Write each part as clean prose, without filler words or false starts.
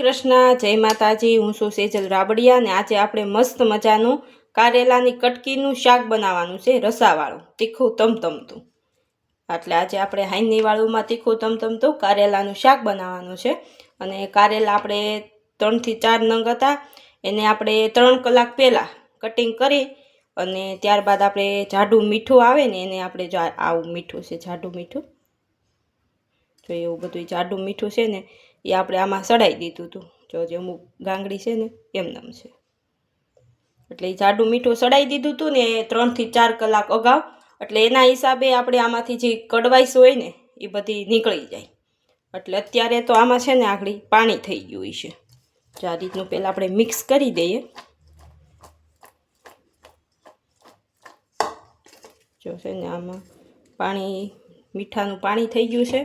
કૃષ્ણ, જય માતાજી। હું છું સેજલ રાબડિયા ને આજે આપણે મસ્ત મજાનું કારેલાની કટકીનું શાક બનાવવાનું છે, રસાવાળું, તીખું તમતમતું। એટલે આજે આપણે હાઈની વાળુમાં તીખું તમતમતું કારેલાનું શાક બનાવવાનું છે। અને કારેલા આપણે 3 થી 4 નંગ હતા, એને આપણે 3 કલાક પહેલાં કટિંગ કરી અને ત્યારબાદ આપણે જાડું મીઠું આવે ને એને આપણે જો આવું મીઠું છે, જાડું મીઠું, જો એવું બધું જાડું મીઠું છે ને એ આપણે આમાં સડાઈ દીધું હતું। જો જે અમુક ગાંગડી છે ને એમનેમ છે, એટલે એ જાડું મીઠું સડાઈ દીધું હતું ને 3 થી 4 કલાક અગાઉ। એટલે એના હિસાબે આપણે આમાંથી જે કડવાઈશ હોય ને એ બધી નીકળી જાય। એટલે અત્યારે તો આમાં છે ને આગળ પાણી થઈ ગયું છે, જો આ રીતનું પહેલાં આપણે મિક્સ કરી દઈએ। જો છે ને આમાં પાણી, મીઠાનું પાણી થઈ ગયું છે।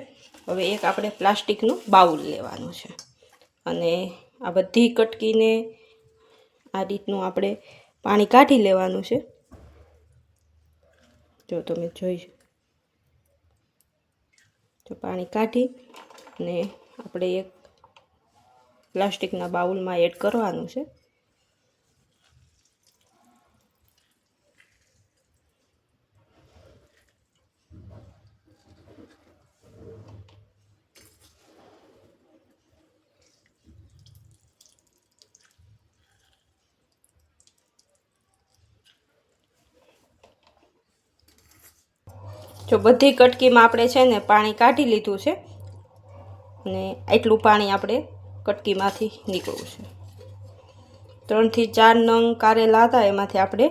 હવે એક આપણે પ્લાસ્ટિકનું બાઉલ લેવાનું છે અને આ બધી કટકીને આ રીતનું આપણે પાણી કાઢી લેવાનું છે। જો તમે જોઈ, તો પાણી કાઢી અને આપણે એક પ્લાસ્ટિકના બાઉલમાં એડ કરવાનું છે। જો બધી કટકીમાં આપણે છે ને પાણી કાઢી લીધું છે અને આટલું પાણી આપણે કટકીમાંથી નીકળવું છે। 3 થી 4 નંગ કારેલા હતા, એમાંથી આપણે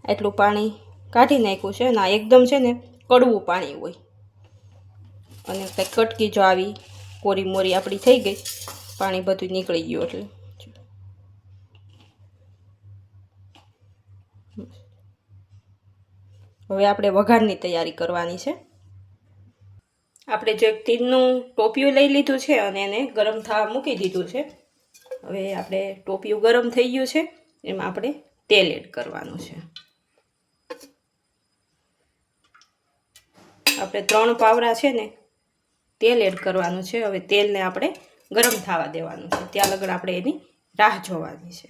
આટલું પાણી કાઢી નાખ્યું છે। અને એકદમ છે ને કડવું પાણી હોય અને કંઈક કટકી જો આવી કોરી મોરી આપણી થઈ ગઈ, પાણી બધું નીકળી ગયું। એટલે હવે આપણે વઘારની તૈયારી કરવાની છે। આપણે જો એક તીરનું ટોપિયું લઈ લીધું છે અને એને ગરમ થવા મૂકી દીધું છે। હવે આપણે ટોપિયું ગરમ થઈ ગયું છે, એમાં આપણે તેલ એડ કરવાનું છે। આપણે 3 પાવરા છે ને તેલ એડ કરવાનું છે। હવે તેલને આપણે ગરમ થવા દેવાનું છે, ત્યાં લગન આપણે એની રાહ જોવાની છે।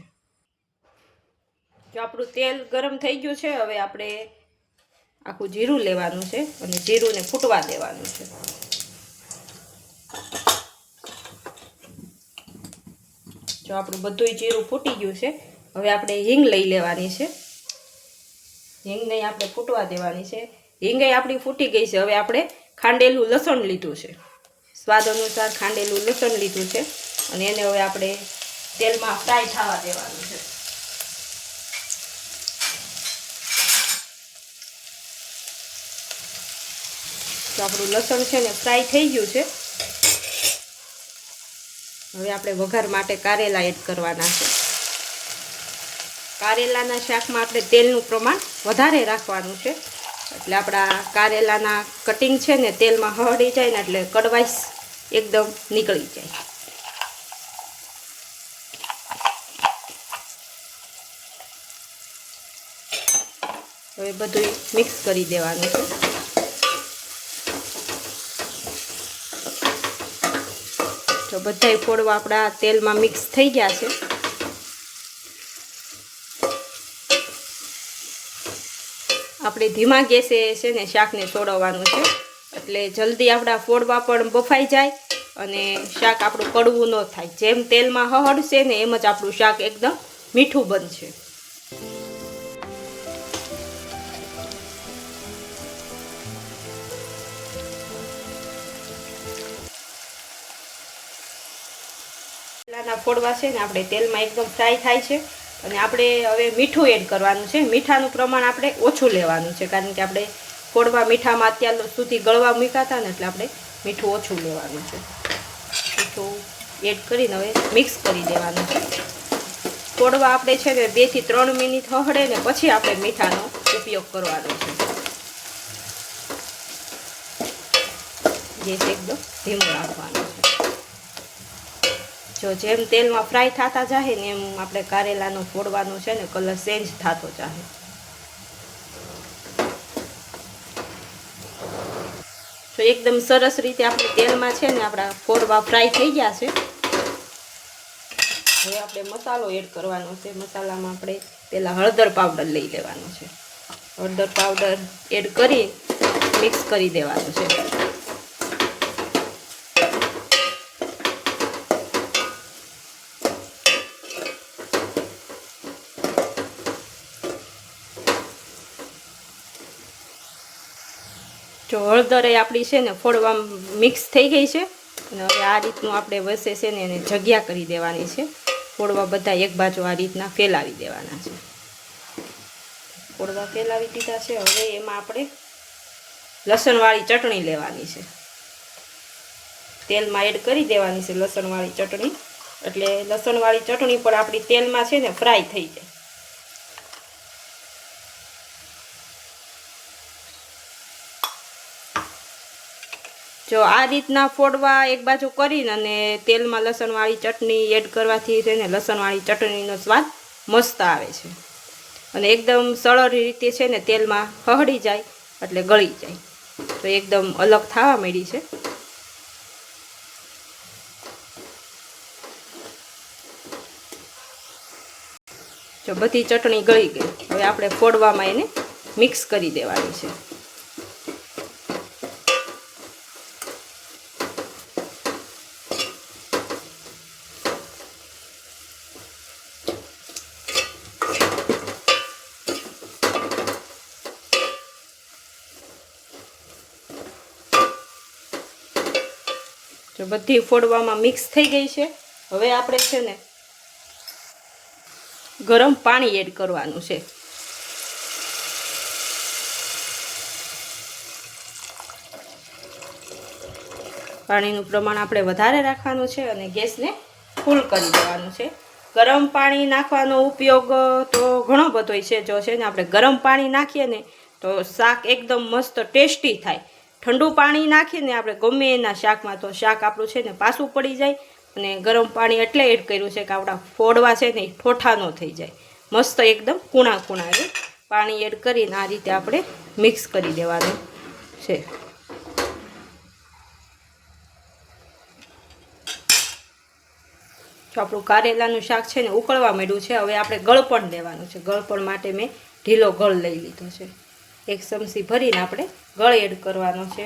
જો આપણું તેલ ગરમ થઈ ગયું છે, હવે આપણે આખું જીરું લેવાનું છે અને જીરુંને ફૂટવા દેવાનું છે। જો આપણું બધું જીરું ફૂટી ગયું છે, હવે આપણે હિંગ લઈ લેવાની છે, હિંગને આપણે ફૂટવા દેવાની છે। હિંગે આપણી ફૂટી ગઈ છે। હવે આપણે ખાંડેલું લસણ લીધું છે, સ્વાદ અનુસાર ખાંડેલું લસણ લીધું છે અને એને હવે આપણે તેલમાં ફ્રાય થવા દેવાનું છે। તો આપણું લસણ છે ને ફ્રાય થઈ ગયું છે। હવે આપણે વઘાર માટે કારેલા એડ કરવાના છે। કારેલાના શાકમાં આપણે તેલનું પ્રમાણ વધારે રાખવાનું છે, એટલે આપણા કારેલાના કટિંગ છે ને તેલમાં હળી જાય ને એટલે કડવાઈશ એકદમ નીકળી જાય। હવે બધું મિક્સ કરી દેવાનું છે। તો બધાય ફોડવા આપણા તેલમાં મિક્સ થઈ ગયા છે। આપણે ધીમા ગેસે છે ને શાકને ચોળવવાનું છે, એટલે જલ્દી આપણા ફોડવા પણ બફાઈ જાય અને શાક આપણું કડવું ન થાય। જેમ તેલમાં હળશે ને એમ જ આપણું શાક એકદમ મીઠું બનશે। કારેલાના ફોડવા છે ને આપણે તેલમાં એકદમ ફ્રાય થાય છે અને આપણે હવે મીઠું એડ કરવાનું છે। મીઠાનું પ્રમાણ આપણે ઓછું લેવાનું છે, કારણ કે આપણે ફોડવા મીઠામાં અત્યાર સુધી ગળવા મૂક્યા હતા ને, એટલે આપણે મીઠું ઓછું લેવાનું છે। મીઠું એડ કરીને હવે મિક્સ કરી દેવાનું છે। ફોડવા આપણે છે ને 2 થી 3 મિનિટ હળે ને પછી આપણે મીઠાનો ઉપયોગ કરવાનો છે। ગેસ એકદમ ધીમો રાખવાનો છે। જો જેમ તેલમાં ફ્રાય થતા જાય ને એમ આપણે કારેલાનો ફોડવાનો છે ને કલર ચેન્જ થતો જાય। તો એકદમ સરસ રીતે આપણે તેલમાં છે ને આપણા ફોડવા ફ્રાય થઈ ગયા છે। આપણે મસાલો એડ કરવાનો છે. મસાલામાં આપણે પહેલાં હળદર પાવડર લઈ લેવાનો છે. હળદર પાવડર એડ કરી મિક્સ કરી દેવાનું છે. જો હળદર એ આપણી છે ને ફોડવા મિક્સ થઈ ગઈ છે અને હવે આ રીતનું આપણે વસે છે ને એને જગ્યા કરી દેવાની છે. ફોડવા બધા એક બાજુ આ રીતના ફેલાવી દેવાના છે. ફોડવા ફેલાવી દીધા છે. હવે એમાં આપણે લસણવાળી ચટણી લેવાની છે. તેલમાં એડ કરી દેવાની છે લસણવાળી ચટણી. એટલે લસણવાળી ચટણી પણ આપણી તેલમાં છે ને ફ્રાય થઈ જાય. જો આ રીતના ફોડવા એક બાજુ કરીને અને તેલમાં લસણવાળી ચટણી એડ કરવાથી છે ને લસણવાળી ચટણીનો સ્વાદ મસ્ત આવે છે અને એકદમ સરળ રીતે છે ને તેલમાં હળી જાય એટલે ગળી જાય તો એકદમ અલગ થવા માંડી છે. જો બધી ચટણી ગળી ગઈ હવે આપણે ફોડવામાં એને મિક્સ કરી દેવાની છે. જો બધી ફોડવામાં મિક્સ થઈ ગઈ છે. હવે આપણે છે ને ગરમ પાણી એડ કરવાનું છે. પાણીનું પ્રમાણ આપણે વધારે રાખવાનું છે અને ગેસને ફૂલ કરી દેવાનું છે. ગરમ પાણી નાખવાનો ઉપયોગ તો ઘણો બધો છે. જો છે ને આપણે ગરમ પાણી નાખીએ ને તો શાક એકદમ મસ્ત ટેસ્ટી થાય. ઠંડુ પાણી નાખીને આપણે ગમે એના શાકમાં તો શાક આપણું છે ને પાછું પડી જાય અને ગરમ પાણી એટલે એડ કર્યું છે કે આપણા ફોડવા છે ને ઠોઠા ન થઈ જાય. મસ્ત એકદમ કૂણા કૂણા છે. પાણી એડ કરીને આ રીતે આપણે મિક્સ કરી દેવાનું છે. જો આપણું કારેલાનું શાક છે ને ઉકળવા માંડ્યું છે. હવે આપણે ગળપણ દેવાનું છે. ગળપણ માટે મેં ઢીલો ગળ લઈ લીધો છે. 1 ચમચી ભરીને આપણે ગળ એડ કરવાનો છે.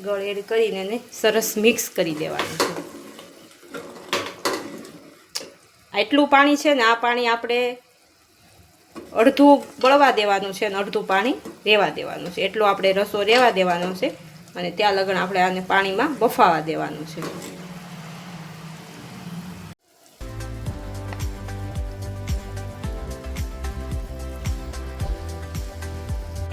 ગળ એડ કરીને એને સરસ મિક્સ કરી દેવાનું છે. આટલું પાણી છે ને આ પાણી આપણે અડધું બળવા દેવાનું છે અને અડધું પાણી રહેવા દેવાનું છે. એટલો આપણે રસો રહેવા દેવાનો છે અને ત્યાં લગન આપણે આને પાણીમાં બફાવા દેવાનું છે.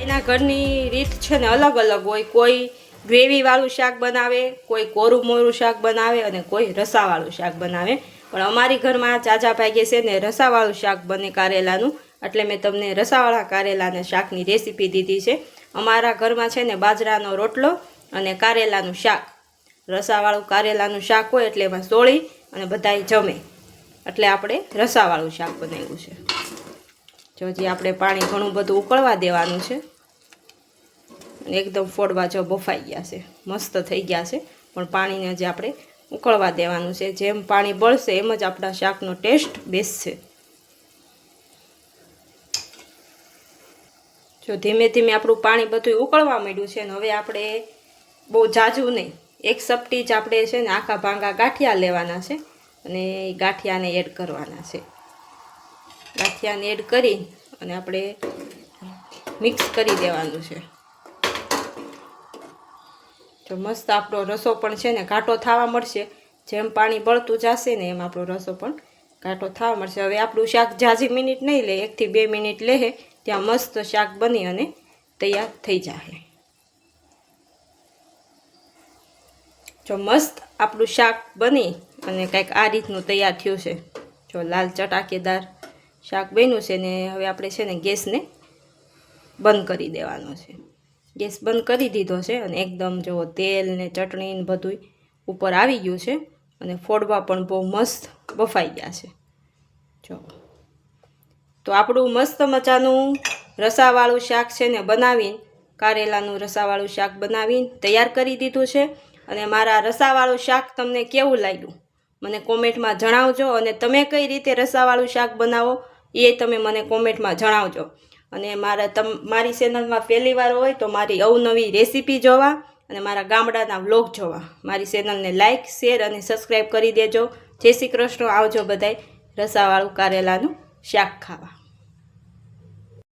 એના ઘરની રીત છે ને અલગ અલગ હોય. કોઈ ગ્રેવીવાળું શાક બનાવે, કોઈ કોરું મોરું શાક બનાવે અને કોઈ રસાવાળું શાક બનાવે. પણ અમારી ઘરમાં ચાચા ભાગે છે ને રસાવાળું શાક બને કારેલાનું. એટલે મેં તમને રસાવાળા કારેલાના શાકની રેસીપી દીધી છે. અમારા ઘરમાં છે ને બાજરાનો રોટલો અને કારેલાનું શાક. રસાવાળું કારેલાનું શાક હોય એટલે એમાં સોળી અને બધાય જમે એટલે આપણે રસાવાળું શાક બનાવ્યું છે. જો હજી આપણે પાણી ઘણું બધું ઉકળવા દેવાનું છે. એકદમ ફોડવા જો બફાઈ ગયા છે, મસ્ત થઈ ગયા છે. પણ પાણીને હજી આપણે ઉકળવા દેવાનું છે. જેમ પાણી બળશે એમ જ આપણા શાકનો ટેસ્ટ બેસશે. જો ધીમે ધીમે આપણું પાણી બધું ઉકળવા માંડ્યું છે ને હવે આપણે બહુ ઝાઝું નહીં, 1 ચપટી જ આપણે છે ને આખા ભાંગા ગાંઠિયા લેવાના છે અને એ ગાંઠિયાને એડ કરવાના છે. ગાંઠિયાને એડ કરી અને આપણે મિક્સ કરી દેવાનું છે. જો મસ્ત આપણો રસો પણ છે ને ઘાટો થવા મળશે. જેમ પાણી બળતું જશે ને એમ આપણો રસો પણ ઘાટો થવા મળશે. હવે આપણું શાક ઝાઝી મિનિટ નહીં લે, 1 થી 2 મિનિટ લે ત્યાં મસ્ત શાક બની અને તૈયાર થઈ જાય. જો મસ્ત આપણું શાક બની અને કંઈક આ રીતનું તૈયાર થયું છે. જો લાલ ચટાકેદાર શાક બન્યું છે ને હવે આપણે છે ને ગેસને બંધ કરી દેવાનો છે. ગેસ બંધ કરી દીધો છે અને એકદમ જો તેલ ને ચટણી ને બધું ઉપર આવી ગયું છે અને ફોડવા પણ બહુ મસ્ત બફાઈ ગયા છે. જો તો આપણું મસ્ત મજાનું રસાવાળું શાક છે ને બનાવીને કારેલાનું રસાવાળું શાક બનાવીને તૈયાર કરી દીધું છે. અને મારા રસાવાળું શાક તમને કેવું લાગ્યું મને કોમેન્ટમાં જણાવજો અને તમે કઈ રીતે રસાવાળું શાક બનાવો એ તમે મને કોમેન્ટમાં જણાવજો. અને મારી ચેનલમાં પહેલી વાર હોય તો મારી અવનવી રેસીપી જોવા અને મારા ગામડાના વ્લોગ જોવા મારી ચેનલને લાઇક, શેર અને સબસ્ક્રાઈબ કરી દેજો. જય શ્રી કૃષ્ણ. આવજો બધાય રસાવાળું કારેલાનું શાક ખાવા.